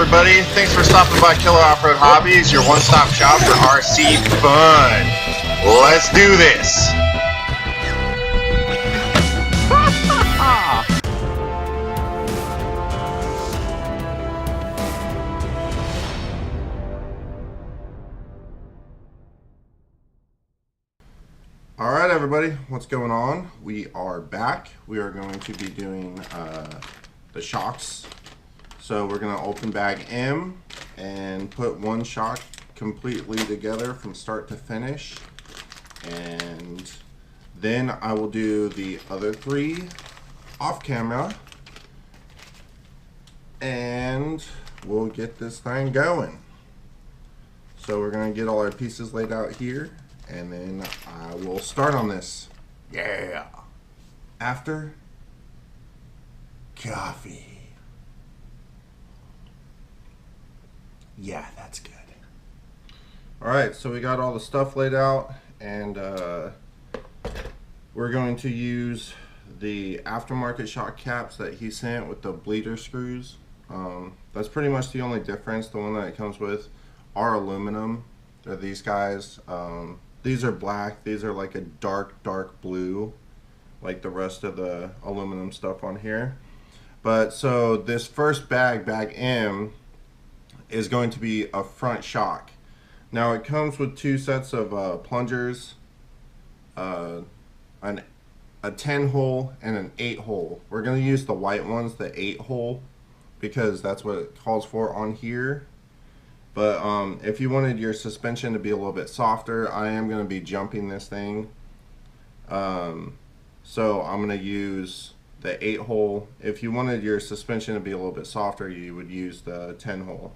everybody. Thanks for stopping by Killer Off-Road Hobbies, your one-stop shop for RC fun. Let's do this. Alright everybody, what's going on? We are back. We are going to be doing the shocks. So we're going to open bag M and put one shock completely together from start to finish. And then I will do the other three off camera. And we'll get this thing going. So we're going to get all our pieces laid out here. And then I will start on this. Yeah. After coffee. Yeah, that's good. Alright, so we got all the stuff laid out, and we're going to use the aftermarket shock caps that he sent with the bleeder screws. That's pretty much the only difference. The one that it comes with are aluminum. They're these guys. These are black. These are like a dark blue, like the rest of the aluminum stuff on here. But so this first bag M, is going to be a front shock. Now it comes with two sets of plungers, a 10 hole and an 8 hole. We're going to use the white ones, the 8 hole, because that's what it calls for on here. But if you wanted your suspension to be a little bit softer, I am going to be jumping this thing. So I'm going to use the 8 hole. If you wanted your suspension to be a little bit softer, you would use the 10 hole,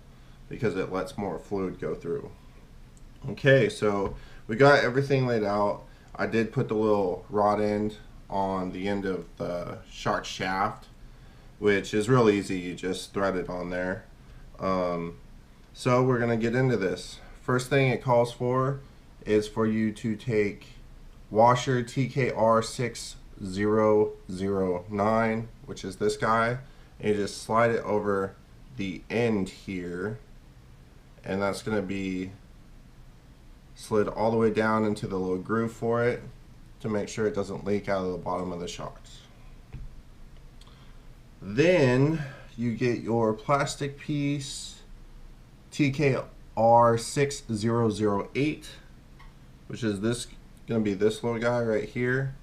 because it lets more fluid go through. Okay, so we got everything laid out. I did put the little rod end on the end of the shock shaft, which is real easy. You just thread it on there. So we're going to get into this. First thing it calls for is for you to take washer TKR6009, which is this guy, and you just slide it over the end here, and that's going to be slid all the way down into the little groove for it to make sure it doesn't leak out of the bottom of the shocks. Then you get your plastic piece TKR6008, which is this going to be this little guy right here.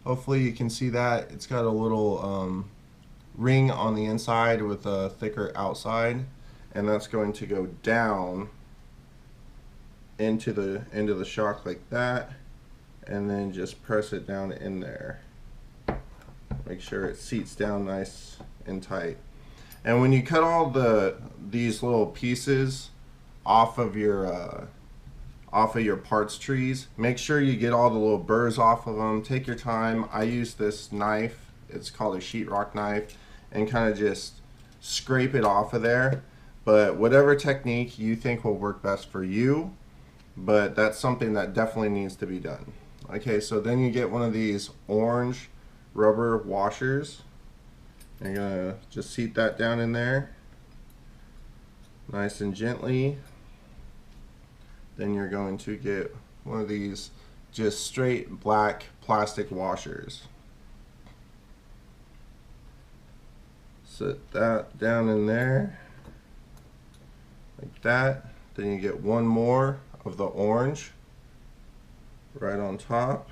Hopefully you can see that. It's got a little ring on the inside with a thicker outside, and that's going to go down into the end of the shock like that, and then just press it down in there. Make sure it seats down nice and tight. And when you cut all these little pieces off of your parts trees, make sure you get all the little burrs off of them. Take your time. I use this knife. It's called a sheetrock knife, and kind of just scrape it off of there. But whatever technique you think will work best for you, but that's something that definitely needs to be done. Okay, so then you get one of these orange rubber washers. You're gonna just seat that down in there nice and gently. Then you're going to get one of these just straight black plastic washers. Set that down in there like that. Then you get one more of the orange right on top.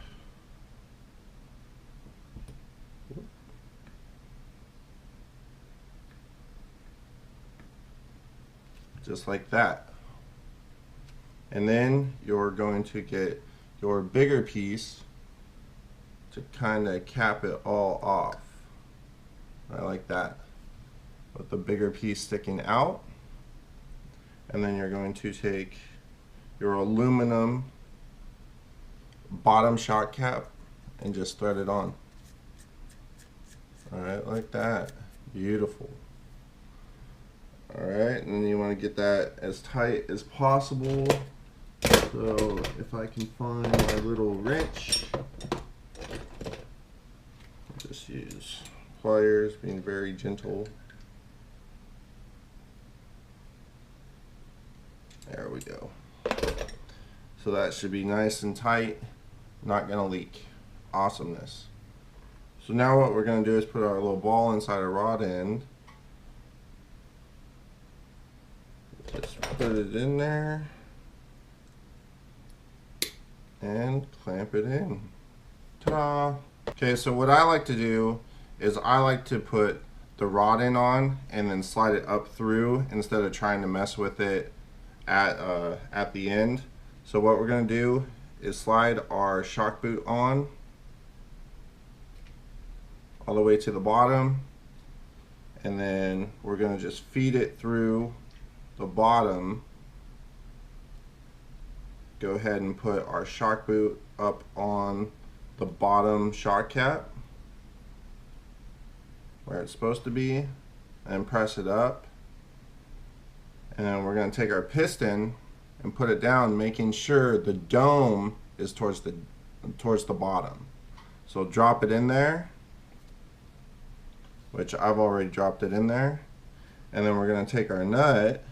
Just like that. And then you're going to get your bigger piece to kind of cap it all off. I like that, with the bigger piece sticking out. And then you're going to take your aluminum bottom shock cap and just thread it on. Alright, like that. Beautiful. Alright, and then you want to get that as tight as possible. So if I can find my little wrench, just use pliers, being very gentle. There we go. So that should be nice and tight, not gonna leak. Awesomeness. So now what we're gonna do is put our little ball inside a rod end. Just put it in there and clamp it in. Ta-da! Okay, so what I like to do is I like to put the rod end on and then slide it up through instead of trying to mess with it at the end. So what we're going to do is slide our shock boot on all the way to the bottom, and then we're going to just feed it through the bottom. Go ahead and put our shock boot up on the bottom shock cap where it's supposed to be, and press it up. And then we're going to take our piston and put it down, making sure the dome is towards the bottom. So drop it in there, which I've already dropped it in there. And then we're going to take our nut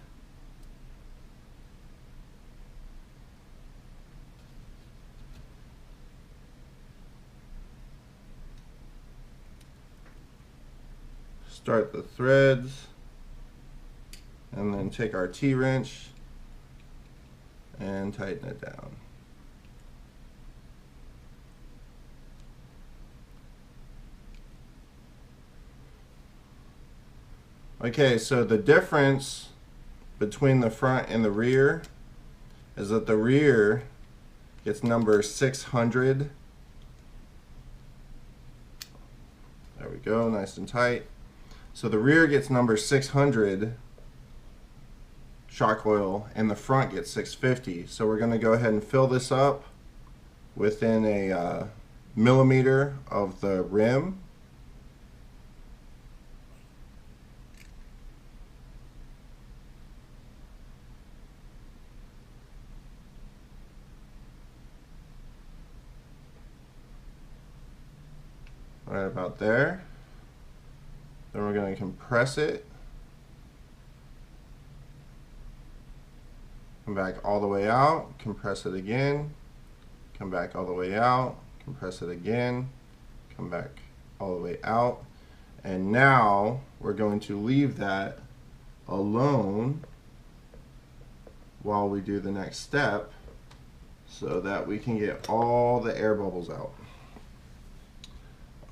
start the threads, and then take our T-wrench and tighten it down. Okay, so the difference between the front and the rear is that the rear gets number 600. There we go, nice and tight. So the rear gets number 600 shock oil and the front gets 650. So we're going to go ahead and fill this up within a millimeter of the rim. Right about there. Then we're going to compress it. Come back all the way out, compress it again, come back all the way out, compress it again, come back all the way out. And now we're going to leave that alone while we do the next step so that we can get all the air bubbles out.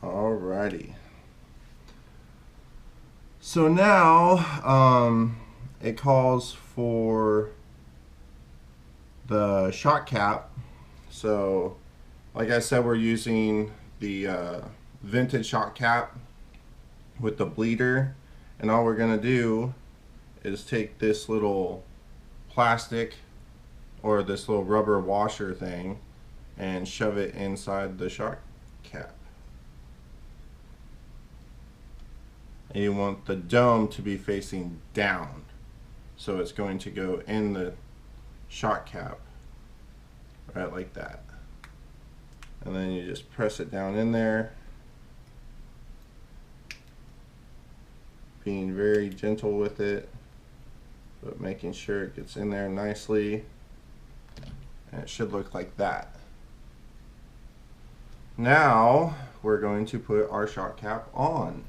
Alrighty. So now it calls for the shock cap. So like I said, we're using the vintage shock cap with the bleeder, and all we're going to do is take this little plastic or this little rubber washer thing and shove it inside the shock cap. And you want the dome to be facing down, so it's going to go in the shock cap right like that. And then you just press it down in there, being very gentle with it, but making sure it gets in there nicely. And it should look like that. Now we're going to put our shock cap on.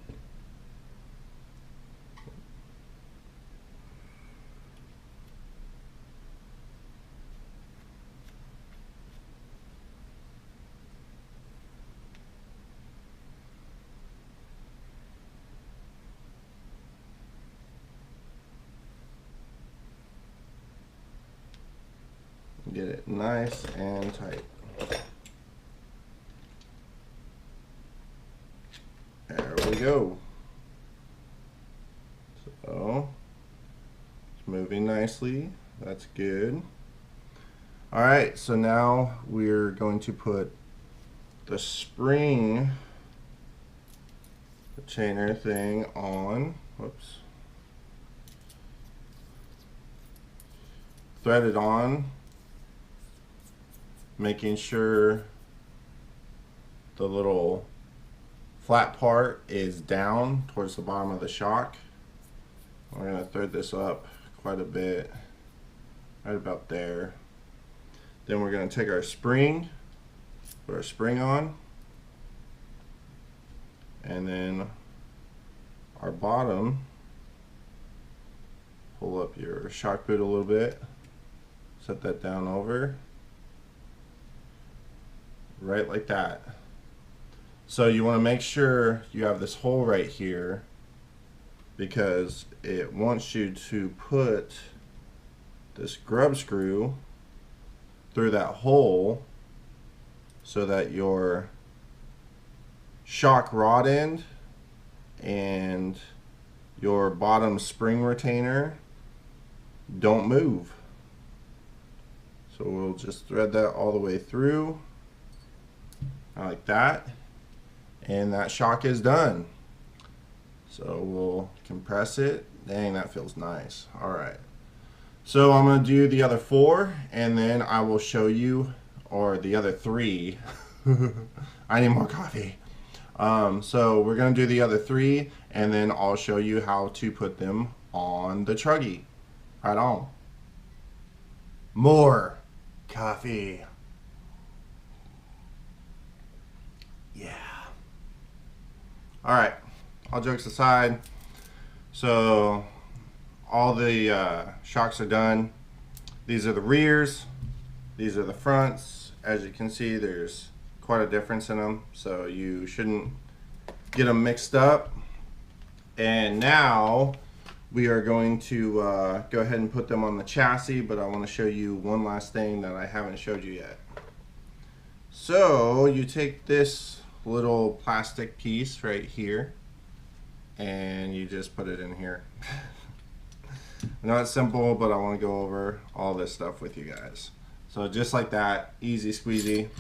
Get it nice and tight. There we go. So it's moving nicely. That's good. Alright, so now we're going to put the spring chainer thing on. Whoops. Thread it on, making sure the little flat part is down towards the bottom of the shock. We're going to thread this up quite a bit right about there. Then we're going to take our spring, put our spring on, and then our bottom, pull up your shock boot a little bit, set that down over, right like that. So you want to make sure you have this hole right here because it wants you to put this grub screw through that hole so that your shock rod end and your bottom spring retainer don't move. So we'll just thread that all the way through like that, and that shock is done. So we'll compress it. Dang, that feels nice. All right. So I'm going to do the other 4, and then I will show you, or the other 3. I need more coffee. So we're going to do the other 3, and then I'll show you how to put them on the truggy. Right on. More coffee. Yeah. All right. All jokes aside, so all the shocks are done. These are the rears. These are the fronts. As you can see, there's quite a difference in them, so you shouldn't get them mixed up. And now we are going to go ahead and put them on the chassis, but I want to show you one last thing that I haven't showed you yet. So you take this little plastic piece right here and you just put it in here. I know it's simple, but I want to go over all this stuff with you guys. So just like that, easy squeezy.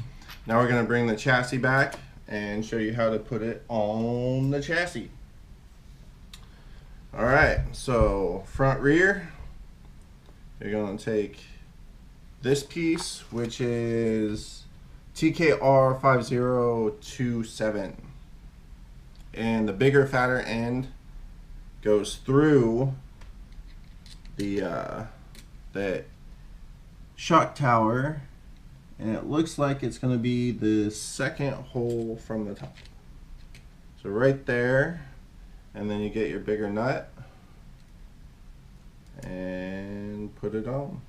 Now we're going to bring the chassis back and show you how to put it on the chassis. Alright, so front rear, you're going to take this piece, which is TKR5027, and the bigger, fatter end goes through the shock tower, and it looks like it's going to be the second hole from the top. So right there, and then you get your bigger nut and put it on.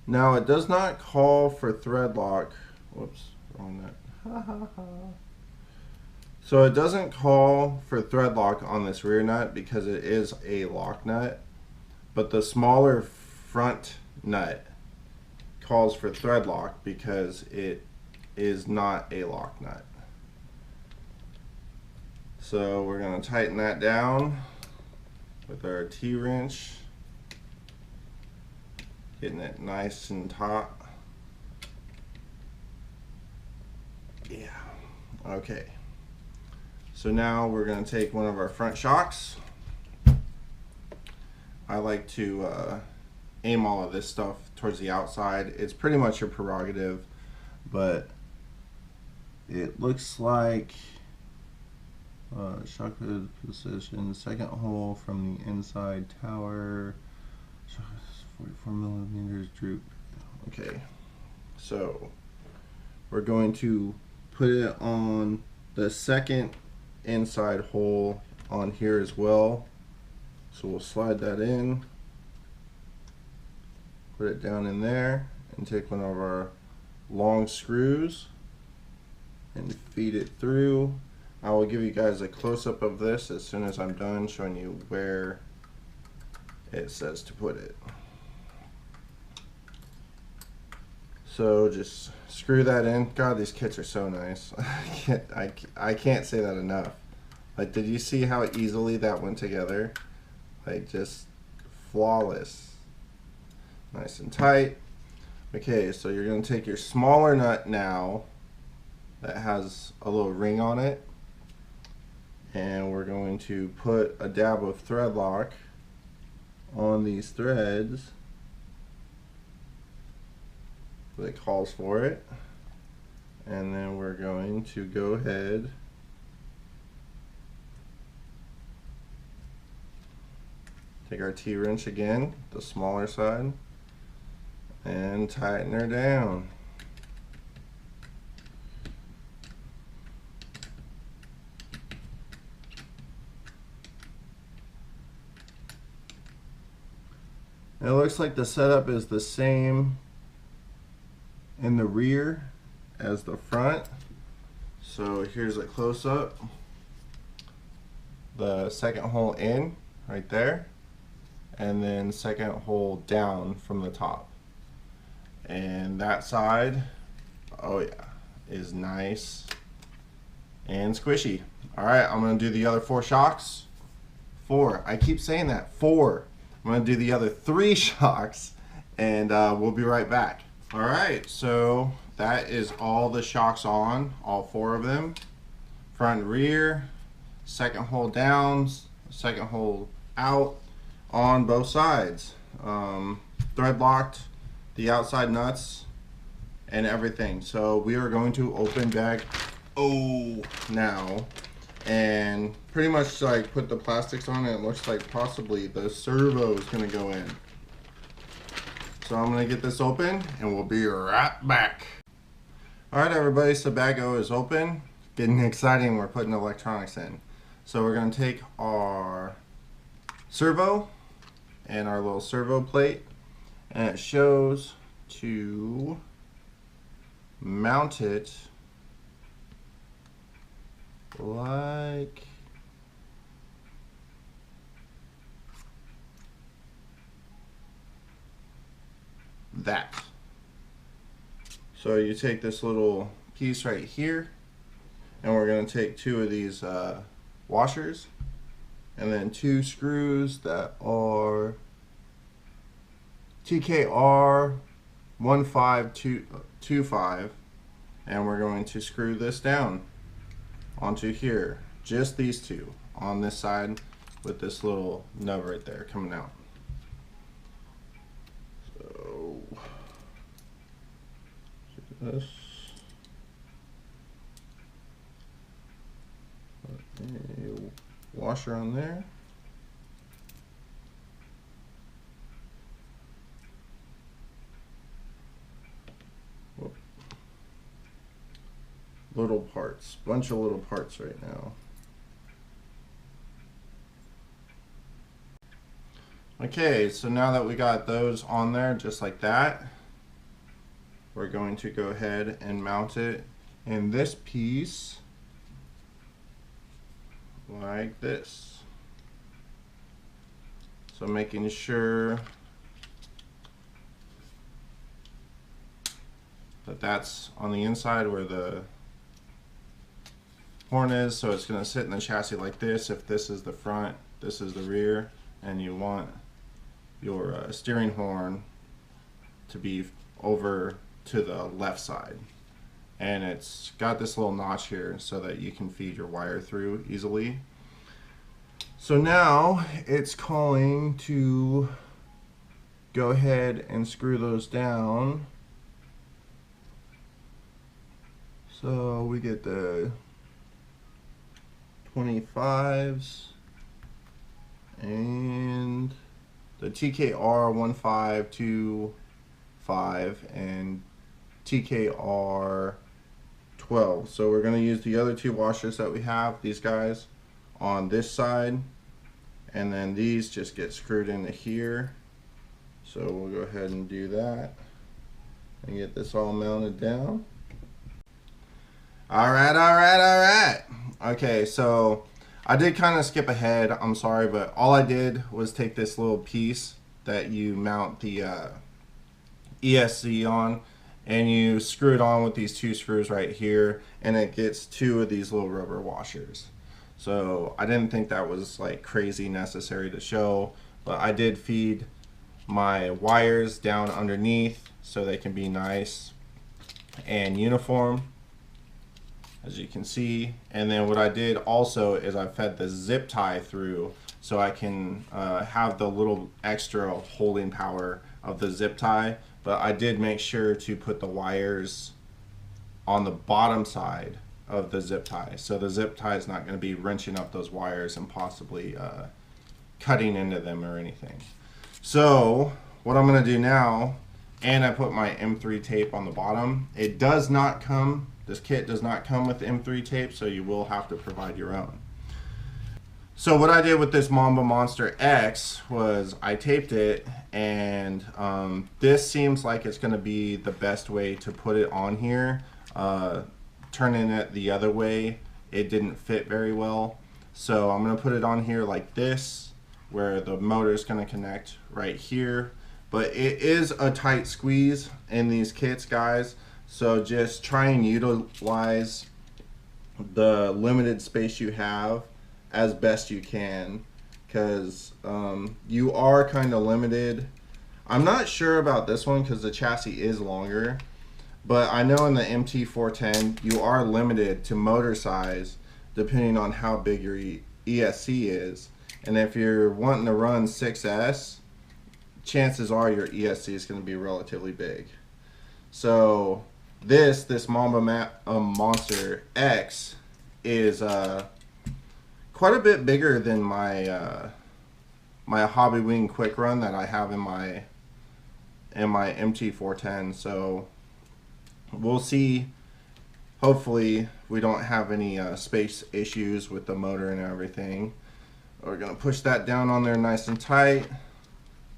Now it does not call for thread lock. Whoops, wrong nut. So it doesn't call for thread lock on this rear nut because it is a lock nut, but the smaller front nut calls for thread lock because it is not a lock nut. So we're going to tighten that down with our T-wrench, getting it nice and taut. Yeah, okay. So now we're going to take one of our front shocks. I like to aim all of this stuff towards the outside. It's pretty much your prerogative, but it looks like shock hood position, second hole from the inside tower, 44 millimeters droop. Okay, so we're going to put it on the second inside hole on here as well. So we'll slide that in, put it down in there, and take one of our long screws and feed it through. I will give you guys a close-up of this as soon as I'm done showing you where it says to put it. So just screw that in. God, these kits are so nice. I can't say that enough. Like, did you see how easily that went together? Like, just flawless. Nice and tight. Okay, so you're going to take your smaller nut now that has a little ring on it, and we're going to put a dab of thread lock on these threads. It calls for it, and then we're going to go ahead Take our T-wrench again, the smaller side, and tighten her down. It looks like the setup is the same in the rear as the front. So here's a close-up. The second hole in right there, and then second hole down from the top. And that side, oh yeah, is nice and squishy. All right, I'm gonna do the other 4 shocks. 4, I keep saying that, 4. I'm gonna do the other 3 shocks, and we'll be right back. All right, so that is all the shocks on, all 4 of them. Front and rear, second hole down, second hole out on both sides. Thread locked, the outside nuts, and everything. So we are going to open bag now, and pretty much like put the plastics on it. It looks like possibly the servo is gonna go in. So I'm gonna get this open and we'll be right back. All right, everybody, so bag O is open. Getting exciting, we're putting electronics in. So we're gonna take our servo and our little servo plate, and it shows to mount it like that. So you take this little piece right here, and we're going to take 2 of these washers, and then 2 screws that are TKR 1525, and we're going to screw this down onto here. Just these 2 on this side with this little nub right there coming out. So this. Put a washer on there. Whoop. Little parts, bunch of little parts right now. Okay, so now that we got those on there just like that, we're going to go ahead and mount it in this piece like this. So making sure that that's on the inside where the horn is, so it's going to sit in the chassis like this. If this is the front, this is the rear, and you want your steering horn to be over to the left side. And it's got this little notch here so that you can feed your wire through easily. So now it's calling to go ahead and screw those down. So we get the 25s and the TKR 1525 and TKR 12. So we're going to use the other 2 washers that we have, these guys, on this side, and then these just get screwed into here. So we'll go ahead and do that and get this all mounted down. All right. Okay, so I did kind of skip ahead, I'm sorry, but all I did was take this little piece that you mount the ESC on, and you screw it on with these 2 screws right here, and it gets 2 of these little rubber washers. So I didn't think that was like crazy necessary to show, but I did feed my wires down underneath so they can be nice and uniform, as you can see. And then what I did also is I fed the zip tie through so I can have the little extra holding power of the zip tie, but I did make sure to put the wires on the bottom side of the zip tie, so the zip tie is not going to be wrenching up those wires and possibly cutting into them or anything. So what I'm going to do now, and I put my M3 tape on the bottom. It does not come, this kit does not come with M3 tape, so you will have to provide your own. So what I did with this Mamba Monster X was I taped it, and this seems like it's going to be the best way to put it on here. Turning it the other way, it didn't fit very well. So I'm going to put it on here like this, where the motor is going to connect right here. But it is a tight squeeze in these kits, guys. So just try and utilize the limited space you have as best you can, because you are kind of limited. I'm not sure about this one because the chassis is longer, but I know in the MT410 you are limited to motor size depending on how big your ESC is. And if you're wanting to run 6S, chances are your ESC is going to be relatively big. So this Mamba Monster X is quite a bit bigger than my my Hobby Wing Quick Run that I have in my MT410. So we'll see. Hopefully we don't have any space issues with the motor and everything. We're going to push that down on there nice and tight.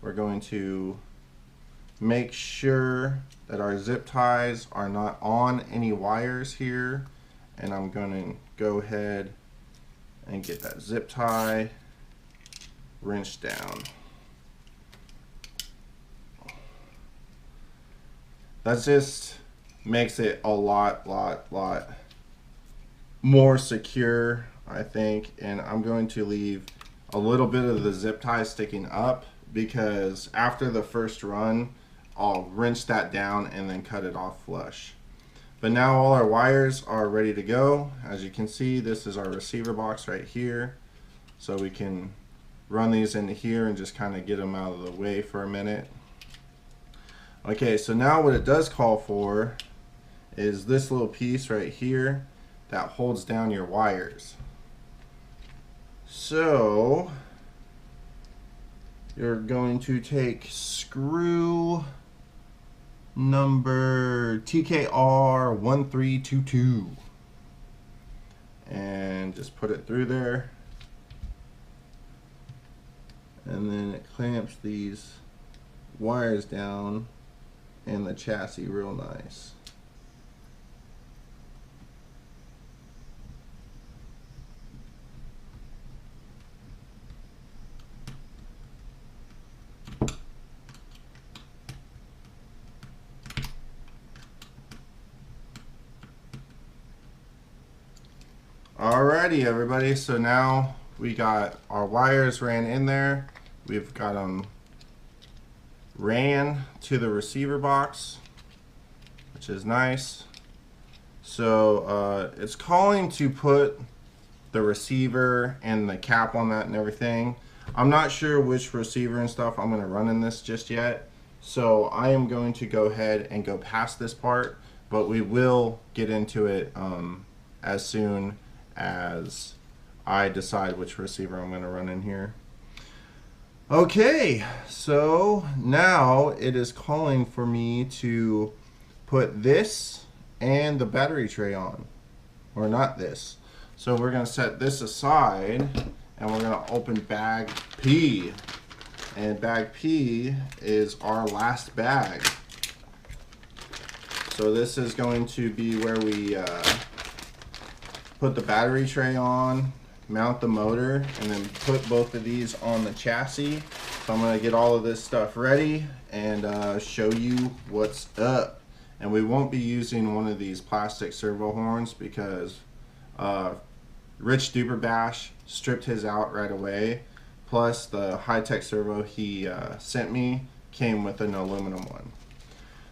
We're going to make sure that our zip ties are not on any wires here, and I'm going to go ahead and get that zip tie wrenched down. That just makes it a lot more secure, I think. And I'm going to leave a little bit of the zip tie sticking up, because after the first run I'll wrench that down and then cut it off flush. But now all our wires are ready to go. As you can see, this is our receiver box right here, so we can run these into here and just kind of get them out of the way for a minute. Okay, so now what it does call for is this little piece right here that holds down your wires. So you're going to take screw number TKR1322 and just put it through there, and then it clamps these wires down in the chassis real nice. Alrighty everybody, so now we got our wires ran in there. We've got them ran to the receiver box, which is nice. So it's calling to put the receiver and the cap on that and everything. I'm not sure which receiver and stuff I'm going to run in this just yet, so I am going to go ahead and go past this part, but we will get into it as soon as I decide which receiver I'm going to run in here. Okay, so now it is calling for me to put this and the battery tray on, or not this. So we're going to set this aside and we're going to open bag P, and bag P is our last bag. So this is going to be where we put the battery tray on, mount the motor, and then put both of these on the chassis. So I'm going to get all of this stuff ready and show you what's up. And we won't be using one of these plastic servo horns because Rich Duperbash stripped his out right away. Plus the high-tech servo he sent me came with an aluminum one.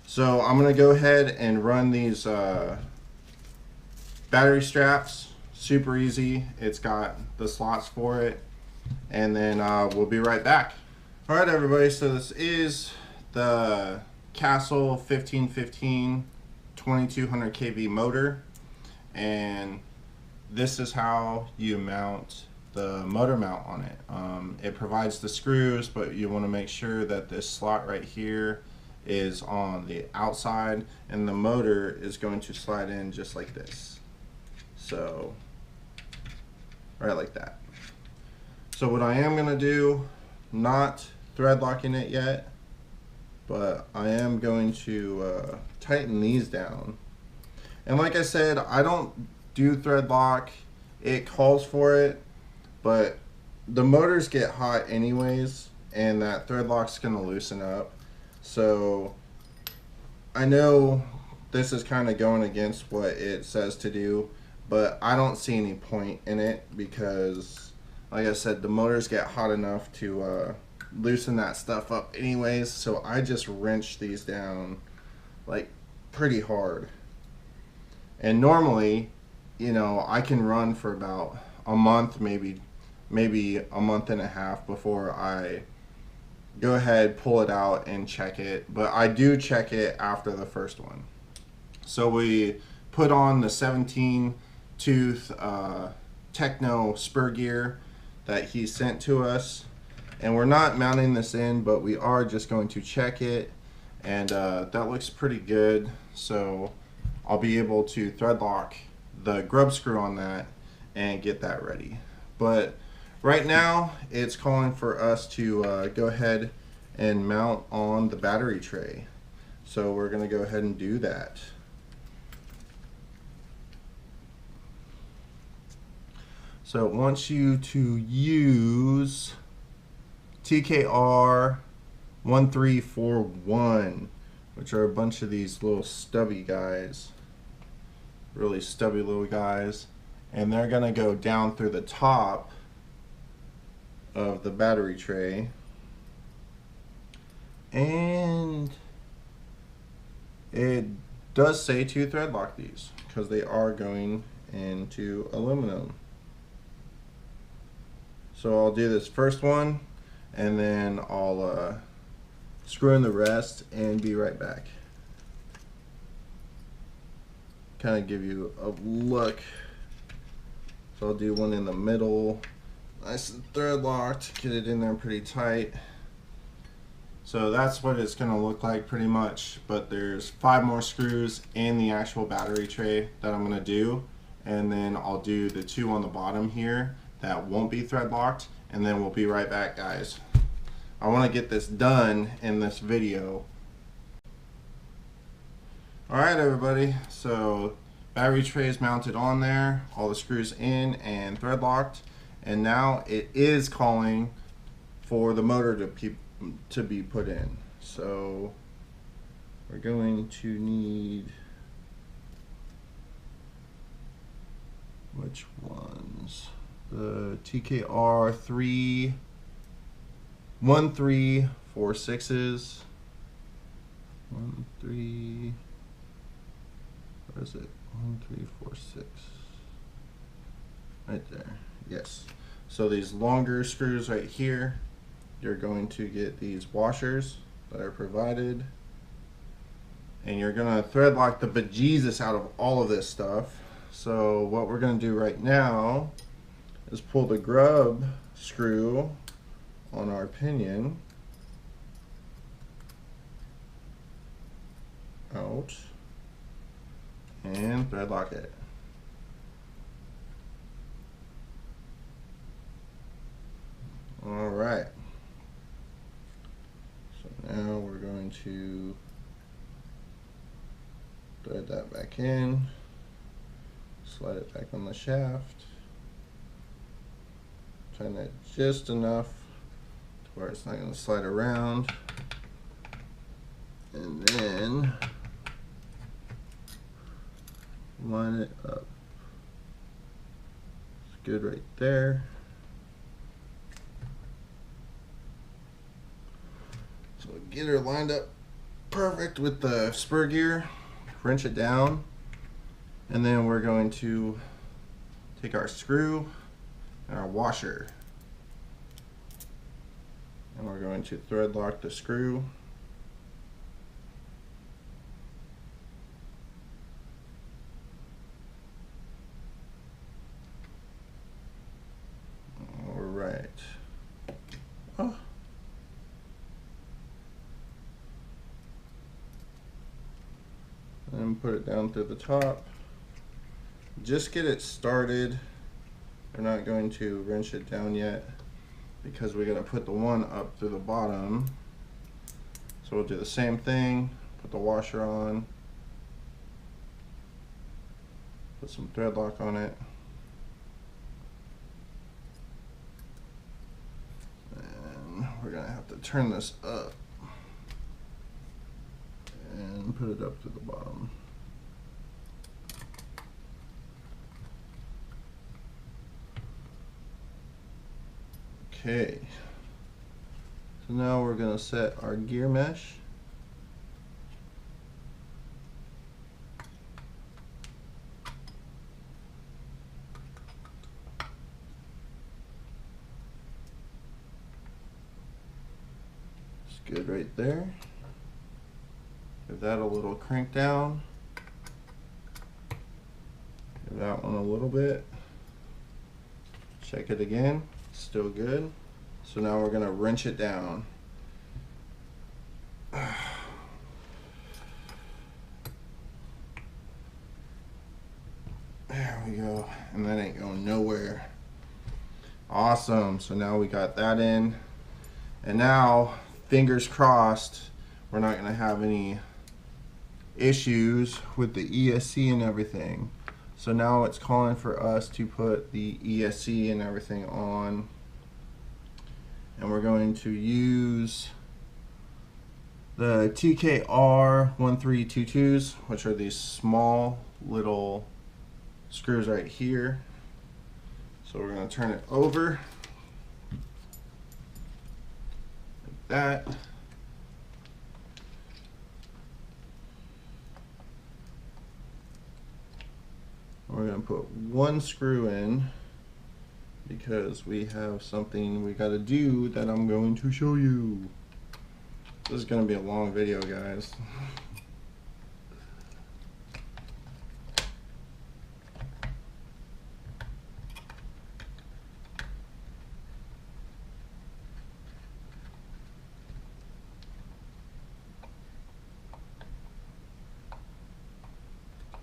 So I'm going to go ahead and run these battery straps. Super easy. It's got the slots for it, and then we'll be right back. Alright everybody, so this is the Castle 1515 2200 kV motor, and this is how you mount the motor mount on it. It provides the screws, but you want to make sure that this slot right here is on the outside, and the motor is going to slide in just like this. So, right like that. So what I am going to do, not thread locking it yet, but I am going to tighten these down. And like I said, I don't do thread lock. It calls for it, but the motors get hot anyways, and that thread lock's gonna loosen up. So I know this is kind of going against what it says to do, but I don't see any point in it because, like I said, the motors get hot enough to loosen that stuff up anyways. So I just wrench these down like pretty hard. And normally, you know, I can run for about a month, maybe a month and a half before I go ahead, pull it out and check it. But I do check it after the first one. So we put on the 17 tooth Tekno spur gear that he sent to us, and we're not mounting this in, but we are just going to check it, and that looks pretty good. So I'll be able to thread lock the grub screw on that and get that ready. But right now it's calling for us to go ahead and mount on the battery tray. So we're going to go ahead and do that. So it wants you to use TKR 1341, which are a bunch of these little stubby guys, really stubby little guys, and they're gonna go down through the top of the battery tray, and it does say to thread lock these because they are going into aluminum. So I'll do this first one, and then I'll screw in the rest and be right back. Kind of give you a look. So I'll do one in the middle, nice and thread locked, get it in there pretty tight. So that's what it's going to look like pretty much, but there's 5 more screws in the actual battery tray that I'm going to do, and then I'll do the 2 on the bottom here that won't be thread locked, and then we'll be right back, guys. I want to get this done in this video. Alright everybody, so battery tray is mounted on there, all the screws in and thread locked, and now it is calling for the motor to be put in. So we're going to need, which ones? The TKR 1346s. 13, where is it? 1346. Right there. Yes. So these longer screws right here, you're going to get these washers that are provided, and you're gonna thread lock the bejesus out of all of this stuff. So what we're gonna do right now is pull the grub screw on our pinion out and thread lock it. All right. So now we're going to thread that back in, slide it back on the shaft, tighten it just enough to where it's not going to slide around, and then line it up. It's good right there. So get her lined up perfect with the spur gear, wrench it down, and then we're going to take our screw and our washer, and we're going to thread lock the screw. put it down through the top. Just get it started. We're not going to wrench it down yet because we're going to put the one up through the bottom. So we'll do the same thing, put the washer on, put some thread lock on it, and we're going to have to turn this up and put it up to the bottom. Okay, so now we're going to set our gear mesh. It's good right there. Give that a little crank down. Give that one a little bit. Check it again. Still good. So now we're going to wrench it down. There we go. And that ain't going nowhere. Awesome. So now we got that in. And now, fingers crossed, we're not going to have any issues with the ESC and everything. So now it's calling for us to put the ESC and everything on, and we're going to use the TKR 1322s, which are these small little screws right here. So we're going to turn it over like that. We're going to put one screw in because we have something we got to do that I'm going to show you. This is going to be a long video, guys.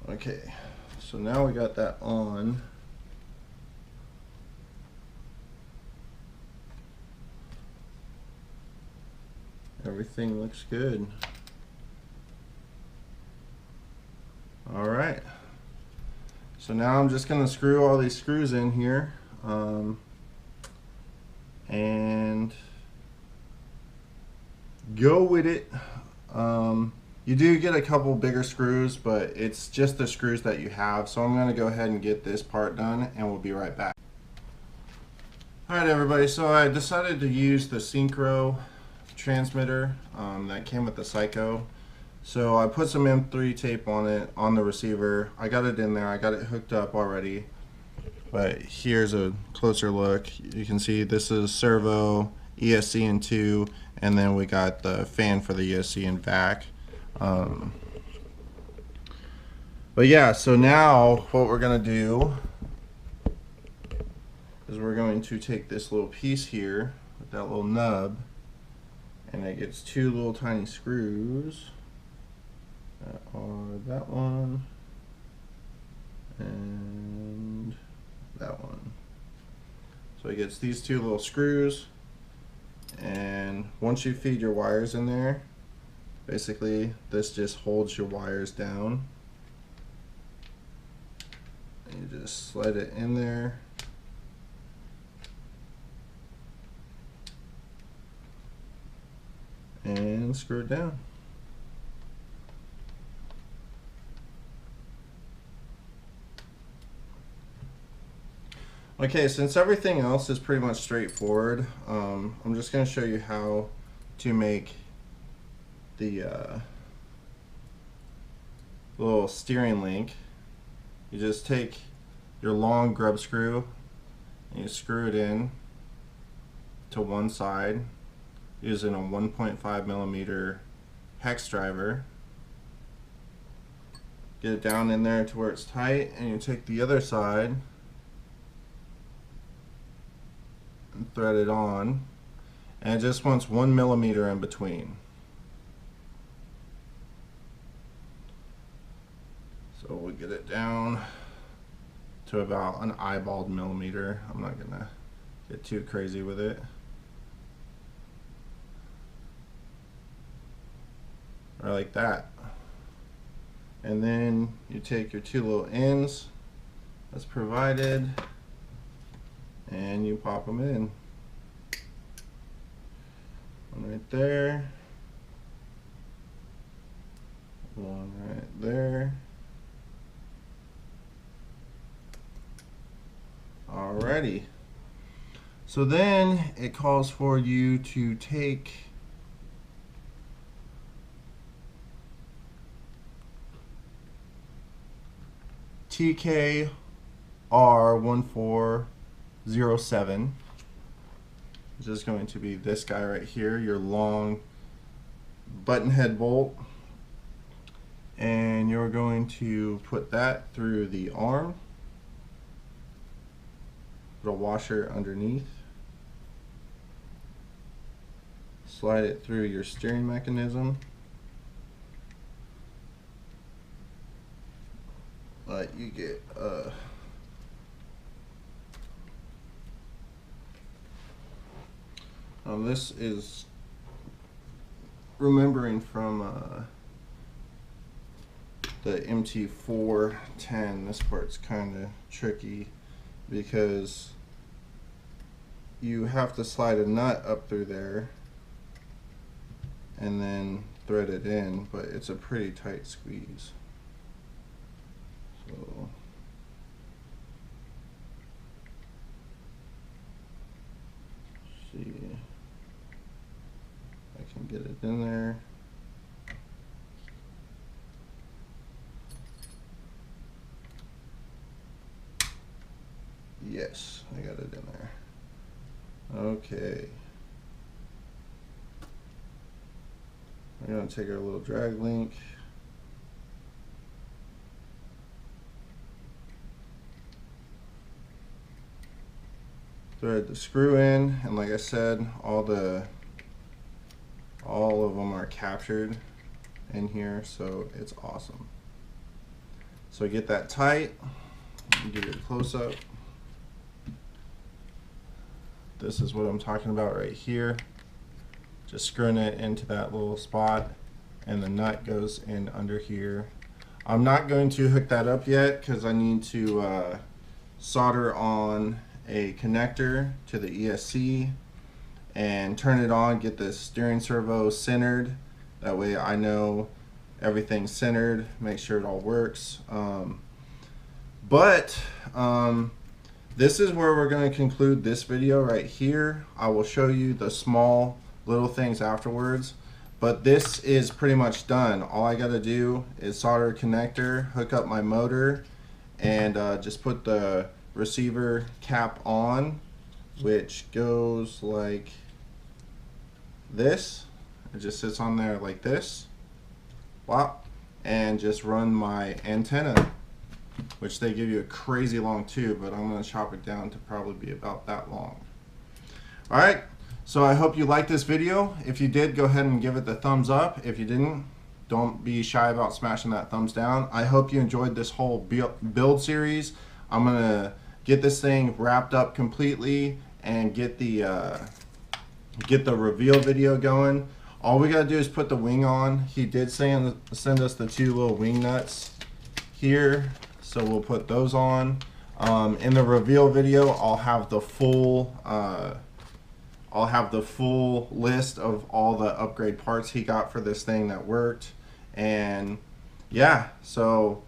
Okay. So now we got that on. Everything looks good. All right. So now I'm just going to screw all these screws in here. And go with it. You do get a couple bigger screws, but it's just the screws that you have. So I'm going to go ahead and get this part done, and we'll be right back. Alright everybody, so I decided to use the Synchro transmitter that came with the Psycho. So I put some M3 tape on it, on the receiver. I got it in there, I got it hooked up already. But here's a closer look. You can see this is servo, ESC and 2, and then we got the fan for the ESC and vac. But yeah, so now what we're going to do is we're going to take this little piece here with that little nub, and it gets two little tiny screws that are that one and that one. So it gets these two little screws, and once you feed your wires in there, basically this just holds your wires down, and you just slide it in there. And screw it down. Okay, since everything else is pretty much straightforward, I'm just going to show you how to make the little steering link. You just take your long grub screw and you screw it in to one side using a 1.5 millimeter hex driver. Get it down in there to where it's tight, and you take the other side and thread it on, and it just wants 1 millimeter in between. So we'll get it down to about an eyeballed millimeter. I'm not gonna get too crazy with it. Or like that. And then you take your two little ends that's provided and you pop them in. One right there. One right there. Alrighty. So then it calls for you to take TKR1407, which is going to be this guy right here, your long button head bolt. And you're going to put that through the arm. Put a washer underneath. Slide it through your steering mechanism. You get this is remembering from the MT410. This part's kind of tricky because you have to slide a nut up through there and then thread it in, but it's a pretty tight squeeze. So see if I can get it in there. Yes, I got it in there. Okay. We're going to take our little drag link. Thread the screw in, and like I said, all of them are captured in here, so it's awesome. So get that tight. Give it a close up. This is what I'm talking about right here. Just screwing it into that little spot, and the nut goes in under here. I'm not going to hook that up yet because I need to solder on a connector to the ESC and turn it on, get the steering servo centered. That way I know everything's centered, make sure it all works. This is where we're going to conclude this video right here. I will show you the small little things afterwards, but this is pretty much done. All I got to do is solder a connector, hook up my motor, and just put the receiver cap on, which goes like this. It just sits on there like this. Wow. And just run my antenna, which they give you a crazy long tube, but I'm going to chop it down to probably be about that long. Alright, so I hope you liked this video. If you did, go ahead and give it the thumbs up. If you didn't, don't be shy about smashing that thumbs down. I hope you enjoyed this whole build series. I'm going to get this thing wrapped up completely and get the reveal video going. All we got to do is put the wing on. He did send us the two little wing nuts here, so we'll put those on. In the reveal video, I'll have the full list of all the upgrade parts he got for this thing that worked. And yeah, so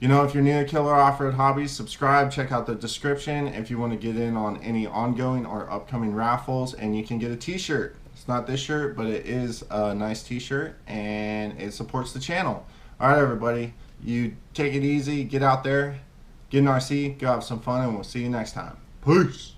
you know, if you're new to Killer Off-Road Hobbies, subscribe, check out the description if you want to get in on any ongoing or upcoming raffles, and you can get a t-shirt. It's not this shirt, but it is a nice t-shirt and it supports the channel. Alright everybody, you take it easy, get out there, get an RC, go have some fun, and we'll see you next time. Peace!